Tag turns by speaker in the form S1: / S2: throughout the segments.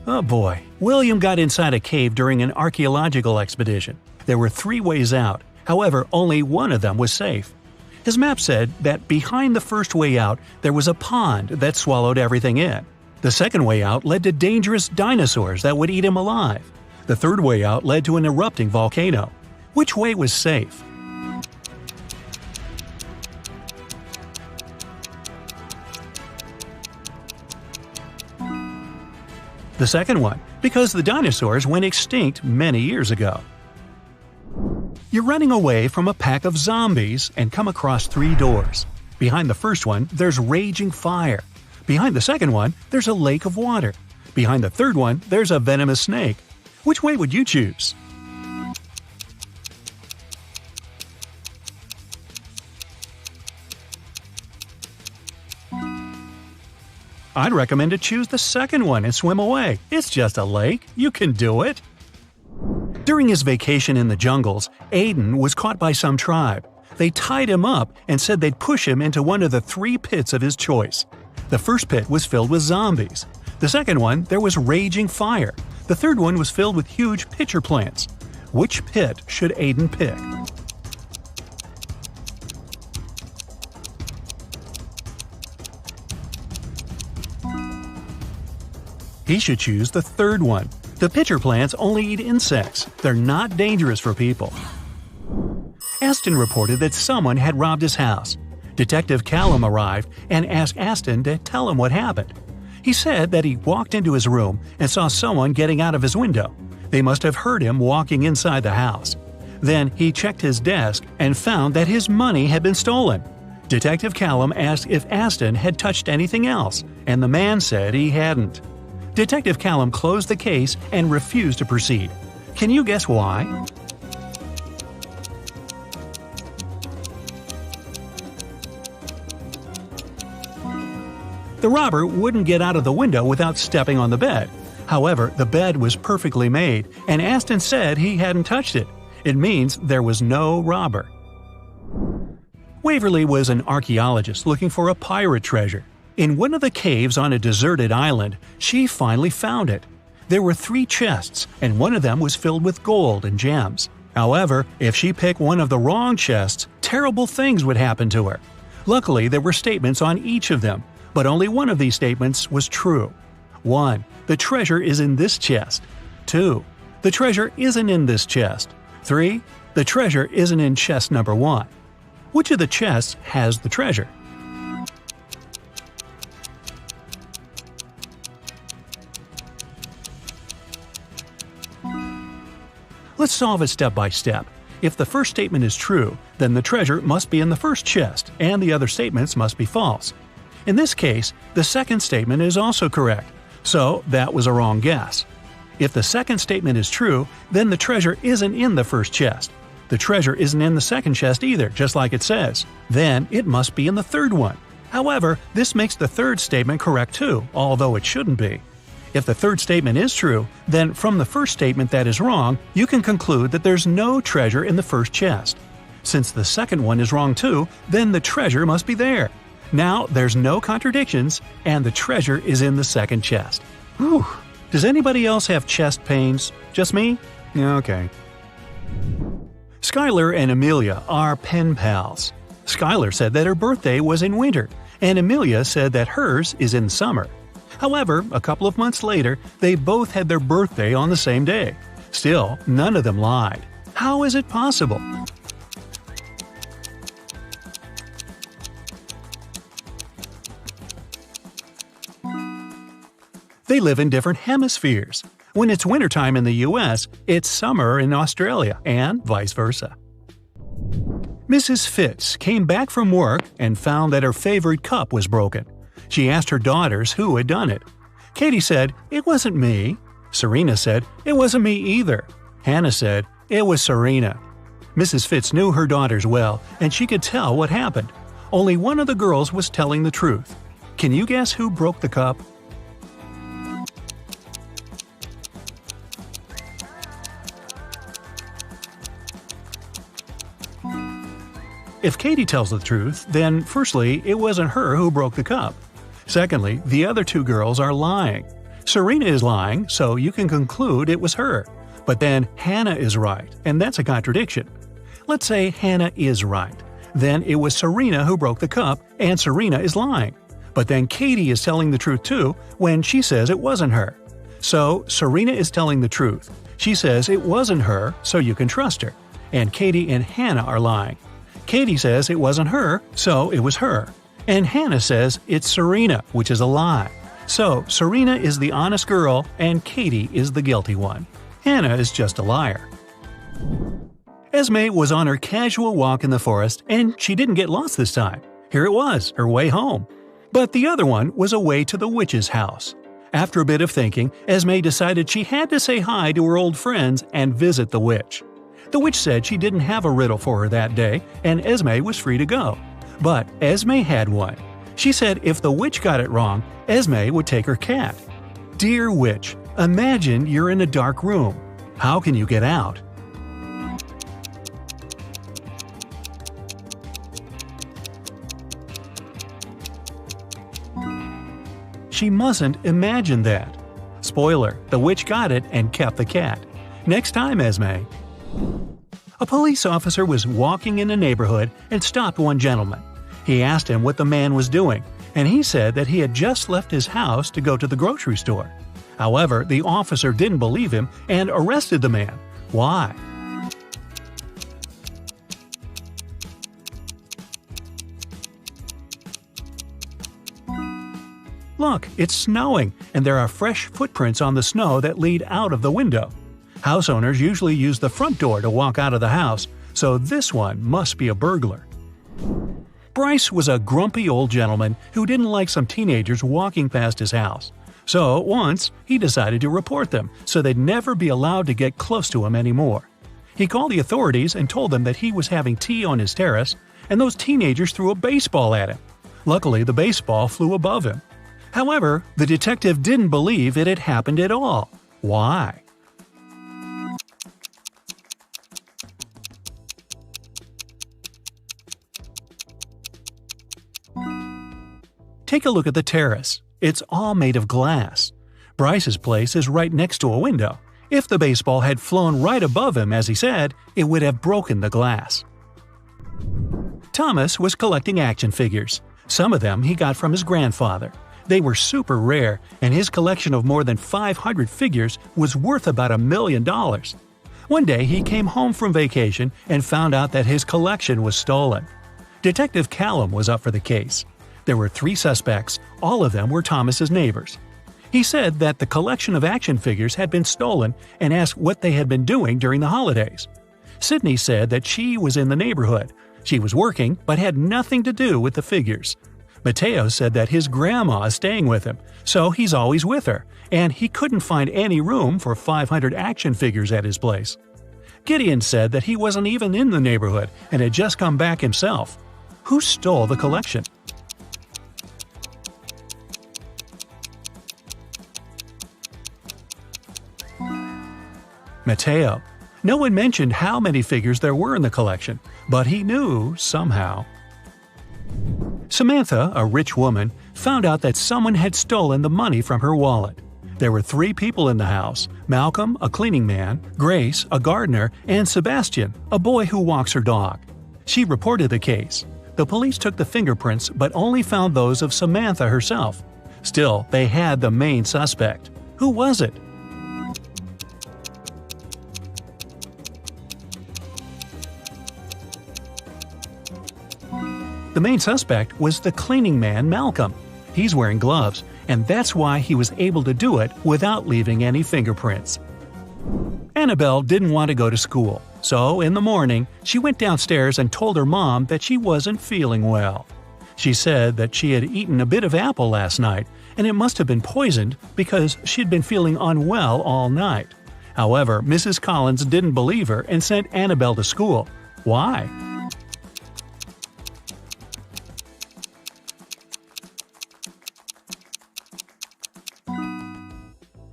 S1: Oh boy, William got inside a cave during an archaeological expedition. There were 3 ways out, however, only one of them was safe. His map said that behind the first way out there was a pond that swallowed everything in. The second way out led to dangerous dinosaurs that would eat him alive. The third way out led to an erupting volcano. Which way was safe? The second one, because the dinosaurs went extinct many years ago. You're running away from a pack of zombies and come across 3 doors. Behind the first one, there's raging fire. Behind the second one, there's a lake of water. Behind the third one, there's a venomous snake. Which way would you choose? I'd recommend to choose the second one and swim away. It's just a lake. You can do it. During his vacation in the jungles, Aiden was caught by some tribe. They tied him up and said they'd push him into one of the 3 pits of his choice. The first pit was filled with zombies. The second one, there was raging fire. The third one was filled with huge pitcher plants. Which pit should Aiden pick? He should choose the third one. The pitcher plants only eat insects. They're not dangerous for people. Aston reported that someone had robbed his house. Detective Callum arrived and asked Aston to tell him what happened. He said that he walked into his room and saw someone getting out of his window. They must have heard him walking inside the house. Then he checked his desk and found that his money had been stolen. Detective Callum asked if Aston had touched anything else, and the man said he hadn't. Detective Callum closed the case and refused to proceed. Can you guess why? The robber wouldn't get out of the window without stepping on the bed. However, the bed was perfectly made, and Aston said he hadn't touched it. It means there was no robber. Waverly was an archaeologist looking for a pirate treasure. In one of the caves on a deserted island, she finally found it. There were 3 chests, and one of them was filled with gold and gems. However, if she picked one of the wrong chests, terrible things would happen to her. Luckily, there were statements on each of them, but only one of these statements was true. 1. The treasure is in this chest. 2. The treasure isn't in this chest. 3. The treasure isn't in chest number 1. Which of the chests has the treasure? Let's solve it step by step. If the first statement is true, then the treasure must be in the first chest, and the other statements must be false. In this case, the second statement is also correct, so that was a wrong guess. If the second statement is true, then the treasure isn't in the first chest. The treasure isn't in the second chest either, just like it says. Then it must be in the third one. However, this makes the third statement correct too, although it shouldn't be. If the third statement is true, then from the first statement that is wrong, you can conclude that there's no treasure in the first chest. Since the second one is wrong too, then the treasure must be there. Now there's no contradictions, and the treasure is in the second chest. Whew. Does anybody else have chest pains? Just me? Okay. Skylar and Amelia are pen pals. Skylar said that her birthday was in winter, and Amelia said that hers is in summer. However, a couple of months later, they both had their birthday on the same day. Still, none of them lied. How is it possible? They live in different hemispheres. When it's wintertime in the US, it's summer in Australia, and vice versa. Mrs. Fitz came back from work and found that her favorite cup was broken. She asked her daughters who had done it. Katie said, "It wasn't me." Serena said, "It wasn't me either." Hannah said, "It was Serena." Mrs. Fitz knew her daughters well, and she could tell what happened. Only one of the girls was telling the truth. Can you guess who broke the cup? If Katie tells the truth, then firstly, it wasn't her who broke the cup. Secondly, the other 2 girls are lying. Serena is lying, so you can conclude it was her. But then Hannah is right, and that's a contradiction. Let's say Hannah is right. Then it was Serena who broke the cup, and Serena is lying. But then Katie is telling the truth too when she says it wasn't her. So Serena is telling the truth. She says it wasn't her, so you can trust her. And Katie and Hannah are lying. Katie says it wasn't her, so it was her. And Hannah says it's Serena, which is a lie. So Serena is the honest girl, and Katie is the guilty one. Hannah is just a liar. Esme was on her casual walk in the forest, and she didn't get lost this time. Here it was, her way home. But the other one was away to the witch's house. After a bit of thinking, Esme decided she had to say hi to her old friends and visit the witch. The witch said she didn't have a riddle for her that day, and Esme was free to go. But Esme had one. She said if the witch got it wrong, Esme would take her cat. Dear witch, imagine you're in a dark room. How can you get out? She mustn't imagine that. Spoiler, the witch got it and kept the cat. Next time, Esme. A police officer was walking in a neighborhood and stopped one gentleman. He asked him what the man was doing, and he said that he had just left his house to go to the grocery store. However, the officer didn't believe him and arrested the man. Why? Look, it's snowing, and there are fresh footprints on the snow that lead out of the window. House owners usually use the front door to walk out of the house, so this one must be a burglar. Bryce was a grumpy old gentleman who didn't like some teenagers walking past his house. So once, he decided to report them so they'd never be allowed to get close to him anymore. He called the authorities and told them that he was having tea on his terrace, and those teenagers threw a baseball at him. Luckily, the baseball flew above him. However, the detective didn't believe it had happened at all. Why? Take a look at the terrace. It's all made of glass. Bryce's place is right next to a window. If the baseball had flown right above him, as he said, it would have broken the glass. Thomas was collecting action figures. Some of them he got from his grandfather. They were super rare, and his collection of more than 500 figures was worth about $1 million. One day he came home from vacation and found out that his collection was stolen. Detective Callum was up for the case. There were 3 suspects, all of them were Thomas's neighbors. He said that the collection of action figures had been stolen and asked what they had been doing during the holidays. Sydney said that she was in the neighborhood. She was working but had nothing to do with the figures. Mateo said that his grandma is staying with him, so he's always with her, and he couldn't find any room for 500 action figures at his place. Gideon said that he wasn't even in the neighborhood and had just come back himself. Who stole the collection? Mateo. No one mentioned how many figures there were in the collection, but he knew somehow. Samantha, a rich woman, found out that someone had stolen the money from her wallet. There were 3 people in the house: Malcolm, a cleaning man, Grace, a gardener, and Sebastian, a boy who walks her dog. She reported the case. The police took the fingerprints but only found those of Samantha herself. Still, they had the main suspect. Who was it? The main suspect was the cleaning man Malcolm. He's wearing gloves, and that's why he was able to do it without leaving any fingerprints. Annabelle didn't want to go to school, so in the morning, she went downstairs and told her mom that she wasn't feeling well. She said that she had eaten a bit of apple last night, and it must have been poisoned because she'd been feeling unwell all night. However, Mrs. Collins didn't believe her and sent Annabelle to school. Why?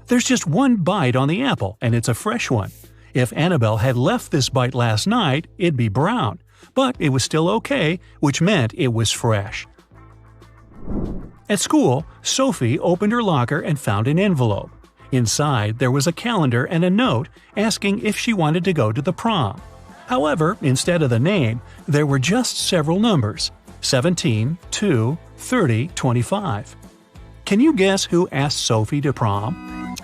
S1: There's just one bite on the apple, and it's a fresh one. If Annabelle had left this bite last night, it'd be brown, but it was still okay, which meant it was fresh. At school, Sophie opened her locker and found an envelope. Inside, there was a calendar and a note asking if she wanted to go to the prom. However, instead of the name, there were just several numbers: 17, 2, 30, 25. Can you guess who asked Sophie to prom?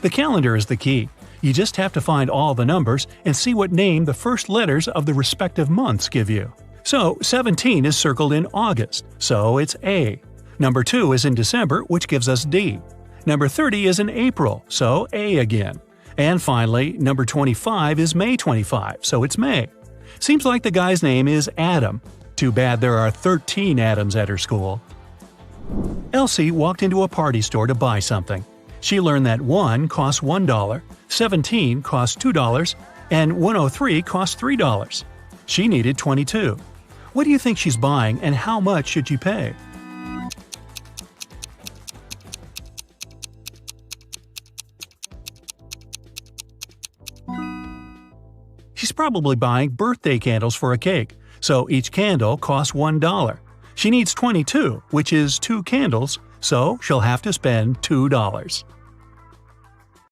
S1: The calendar is the key. You just have to find all the numbers and see what name the first letters of the respective months give you. So, 17 is circled in August, so it's A. Number 2 is in December, which gives us D. Number 30 is in April, so A again. And finally, number 25 is May 25, so it's May. Seems like the guy's name is Adam. Too bad there are 13 Adams at her school. Elsie walked into a party store to buy something. She learned that 1 costs $1, 17 costs $2, and 103 costs $3. She needed 22. What do you think she's buying, and how much should she pay? She's probably buying birthday candles for a cake, so each candle costs $1. She needs 22, which is 2 candles, so she'll have to spend $2.